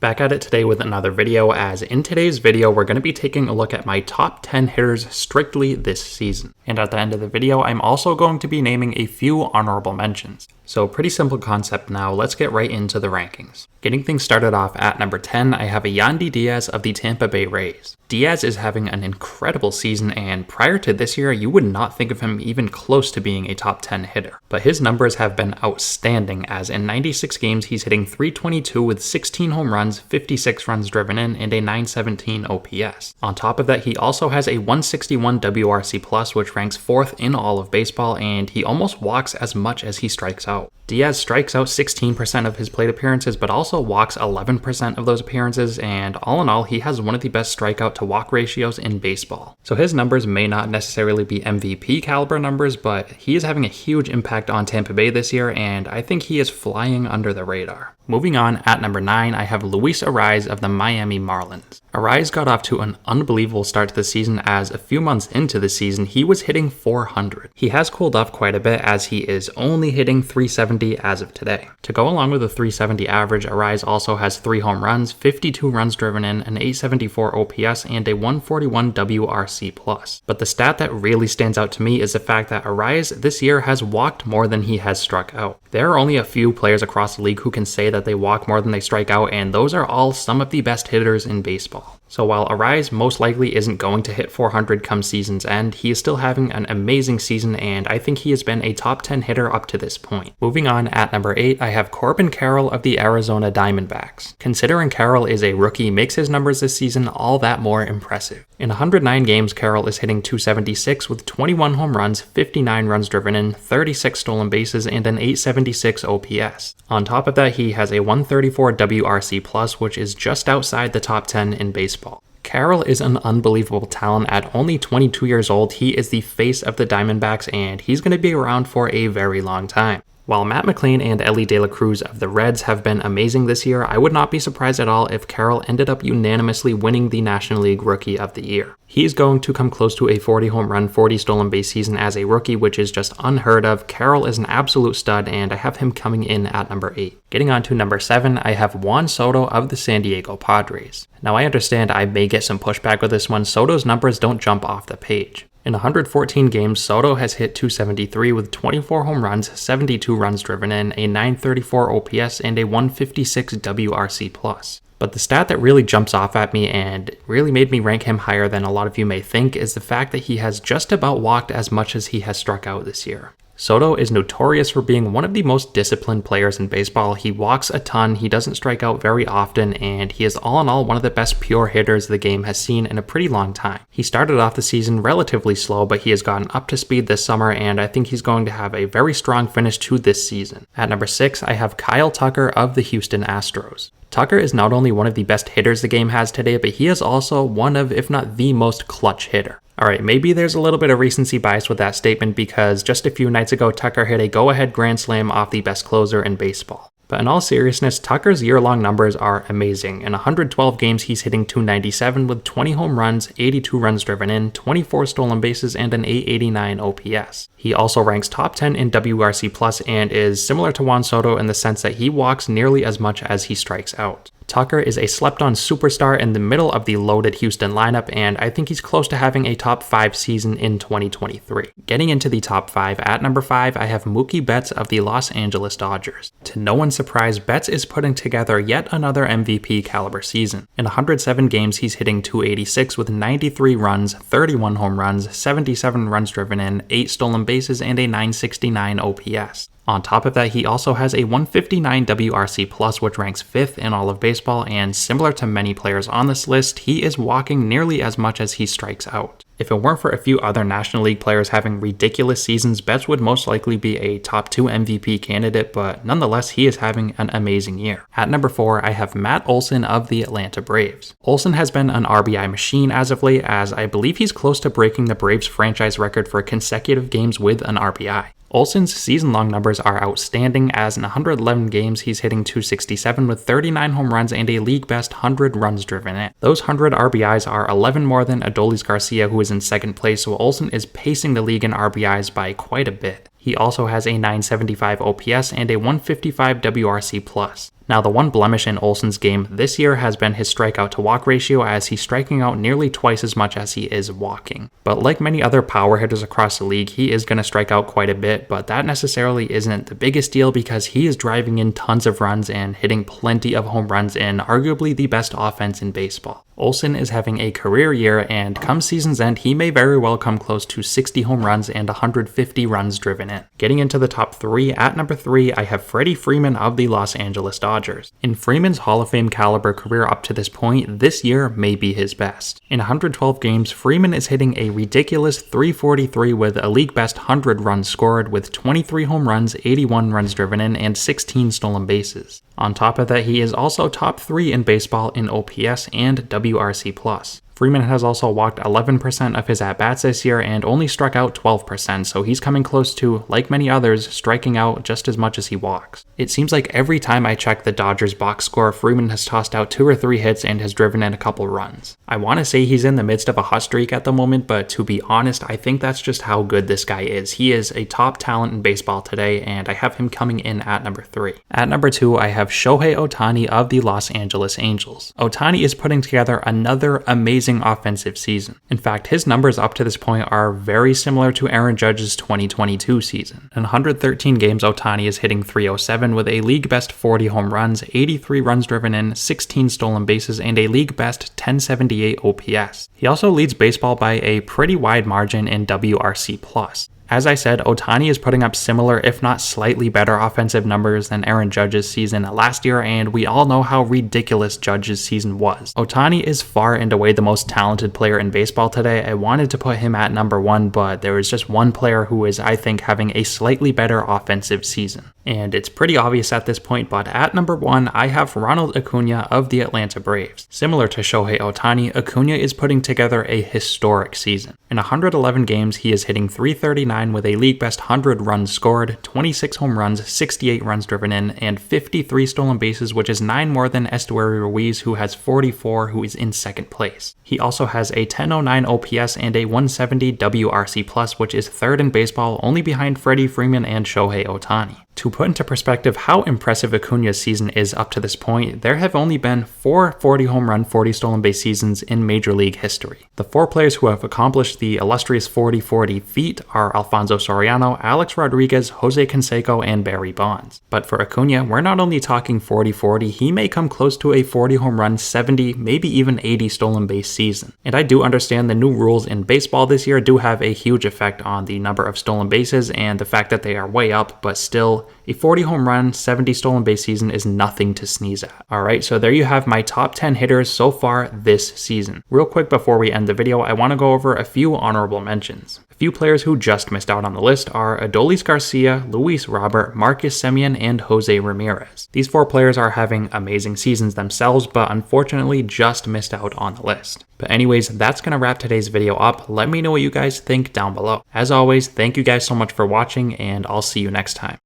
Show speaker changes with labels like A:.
A: Back at it today with another video, as in today's video we're going to be taking a look at my top 10 hitters strictly this season. And at the end of the video I'm also going to be naming a few honorable mentions. So pretty simple concept now, let's get right into the rankings. Getting things started off at number 10, I have a Yandy Diaz of the Tampa Bay Rays. Diaz is having an incredible season, and prior to this year you would not think of him even close to being a top 10 hitter. But his numbers have been outstanding, as in 96 games he's hitting .322 with 16 home runs, 56 runs driven in, and a .917 OPS. On top of that, he also has a .161 WRC+, which ranks 4th in all of baseball, and he almost walks as much as he strikes out. Diaz strikes out 16% of his plate appearances, but also walks 11% of those appearances, and all in all, he has one of the best strikeout to walk ratios in baseball. So his numbers may not necessarily be MVP caliber numbers, but he is having a huge impact on Tampa Bay this year, and I think he is flying under the radar. Moving on, at number 9, I have Luis Arraez of the Miami Marlins. Arraez got off to an unbelievable start to the season, as a few months into the season he was hitting .400. He has cooled off quite a bit, as he is only hitting .370 as of today. To go along with the .370 average, Arraez also has 3 home runs, 52 runs driven in, an .874 OPS, and a .141 WRC+. But the stat that really stands out to me is the fact that Arraez this year has walked more than he has struck out. There are only a few players across the league who can say that they walk more than they strike out, and those are all some of the best hitters in baseball. So while Arraez most likely isn't going to hit .400 come season's end, he is still having an amazing season, and I think he has been a top 10 hitter up to this point. Moving on, at number 8, I have Corbin Carroll of the Arizona Diamondbacks. Considering Carroll is a rookie makes his numbers this season all that more impressive. In 109 games, Carroll is hitting .276 with 21 home runs, 59 runs driven in, 36 stolen bases, and an .876 OPS. On top of that, he has a .134 WRC+, which is just outside the top 10 in baseball. Carroll is an unbelievable talent. At only 22 years old, he is the face of the Diamondbacks, and he's going to be around for a very long time. While Matt McLain and Elly De La Cruz of the Reds have been amazing this year, I would not be surprised at all if Carroll ended up unanimously winning the National League Rookie of the Year. He's going to come close to a 40 home run, 40 stolen base season as a rookie, which is just unheard of. Carroll is an absolute stud, and I have him coming in at number 8. Getting on to number 7, I have Juan Soto of the San Diego Padres. Now I understand I may get some pushback with this one. Soto's numbers don't jump off the page. In 114 games, Soto has hit .273 with 24 home runs, 72 runs driven in, a .934 OPS, and a .156 WRC+. But the stat that really jumps off at me and really made me rank him higher than a lot of you may think is the fact that he has just about walked as much as he has struck out this year. Soto is notorious for being one of the most disciplined players in baseball. He walks a ton, he doesn't strike out very often, and he is all in all one of the best pure hitters the game has seen in a pretty long time. He started off the season relatively slow, but he has gotten up to speed this summer, and I think he's going to have a very strong finish to this season. At number 6, I have Kyle Tucker of the Houston Astros. Tucker is not only one of the best hitters the game has today, but he is also one of, if not the most clutch hitter. Alright, maybe there's a little bit of recency bias with that statement because just a few nights ago Tucker hit a go-ahead grand slam off the best closer in baseball. But in all seriousness, Tucker's year-long numbers are amazing. In 112 games, he's hitting .297 with 20 home runs, 82 runs driven in, 24 stolen bases, and an .889 OPS. He also ranks top 10 in WRC+ and is similar to Juan Soto in the sense that he walks nearly as much as he strikes out. Tucker is a slept-on superstar in the middle of the loaded Houston lineup, and I think he's close to having a top 5 season in 2023. Getting into the top 5, at number 5, I have Mookie Betts of the Los Angeles Dodgers. To no one's surprise, Betts is putting together yet another MVP caliber season. In 107 games, he's hitting .286 with 93 runs, 31 home runs, 77 runs driven in, 8 stolen bases, and a .969 OPS. On top of that, he also has a .159 WRC+, which ranks 5th in all of baseball, and similar to many players on this list, he is walking nearly as much as he strikes out. If it weren't for a few other National League players having ridiculous seasons, Betts would most likely be a top 2 MVP candidate, but nonetheless, he is having an amazing year. At number 4, I have Matt Olson of the Atlanta Braves. Olson has been an RBI machine as of late, as I believe he's close to breaking the Braves franchise record for consecutive games with an RBI. Olson's season-long numbers are outstanding, as in 111 games he's hitting .267 with 39 home runs and a league-best 100 runs driven in. Those 100 RBIs are 11 more than Adolis Garcia, who is in second place, so Olson is pacing the league in RBIs by quite a bit. He also has a 975 OPS and a 155 WRC+. Now, the one blemish in Olson's game this year has been his strikeout to walk ratio, as he's striking out nearly twice as much as he is walking. But like many other power hitters across the league, he is going to strike out quite a bit, but that necessarily isn't the biggest deal because he is driving in tons of runs and hitting plenty of home runs in arguably the best offense in baseball. Olson is having a career year, and come season's end, he may very well come close to 60 home runs and 150 runs driven in. Getting into the top 3, at number 3, I have Freddie Freeman of the Los Angeles Dodgers. In Freeman's Hall of Fame caliber career up to this point, this year may be his best. In 112 games, Freeman is hitting a ridiculous .343 with a league best 100 runs scored, with 23 home runs, 81 runs driven in, and 16 stolen bases. On top of that, he is also top 3 in baseball in OPS and WRC+. Freeman has also walked 11% of his at-bats this year and only struck out 12%, so he's coming close to, like many others, striking out just as much as he walks. It seems like every time I check the Dodgers box score, Freeman has tossed out 2 or 3 hits and has driven in a couple runs. I want to say he's in the midst of a hot streak at the moment, but to be honest, I think that's just how good this guy is. He is a top talent in baseball today, and I have him coming in at number 3. At number 2, I have Shohei Ohtani of the Los Angeles Angels. Ohtani is putting together another amazing offensive season. In fact, his numbers up to this point are very similar to Aaron Judge's 2022 season. In 113 games, Ohtani is hitting .307 with a league best 40 home runs, 83 runs driven in, 16 stolen bases, and a league best 1078 OPS. He also leads baseball by a pretty wide margin in WRC+. As I said, Ohtani is putting up similar, if not slightly better offensive numbers than Aaron Judge's season last year, and we all know how ridiculous Judge's season was. Ohtani is far and away the most talented player in baseball today. I wanted to put him at number 1, but there is just one player who is, I think, having a slightly better offensive season. And it's pretty obvious at this point, but at number 1, I have Ronald Acuna of the Atlanta Braves. Similar to Shohei Ohtani, Acuna is putting together a historic season. In 111 games, he is hitting .339 with a league best 100 runs scored, 26 home runs, 68 runs driven in, and 53 stolen bases, which is 9 more than Estuary Ruiz, who has 44, who is in second place. He also has a 1009 OPS and a 170 WRC+, which is third in baseball, only behind Freddie Freeman and Shohei Ohtani. To put into perspective how impressive Acuna's season is up to this point, there have only been 4 40 home run, 40 stolen base seasons in Major League history. The 4 players who have accomplished the illustrious 40-40 feat are Alfonso Soriano, Alex Rodriguez, Jose Canseco, and Barry Bonds. But for Acuna, we're not only talking 40-40, he may come close to a 40 home run, 70, maybe even 80 stolen base season. And I do understand the new rules in baseball this year do have a huge effect on the number of stolen bases and the fact that they are way up, but still, a 40 home run, 70 stolen base season is nothing to sneeze at. Alright, so there you have my top 10 hitters so far this season. Real quick before we end the video, I want to go over a few honorable mentions. A few players who just missed out on the list are Adolis Garcia, Luis Robert, Marcus Semien, and Jose Ramirez. These 4 players are having amazing seasons themselves, but unfortunately just missed out on the list. But anyways, that's going to wrap today's video up. Let me know what you guys think down below. As always, thank you guys so much for watching, and I'll see you next time.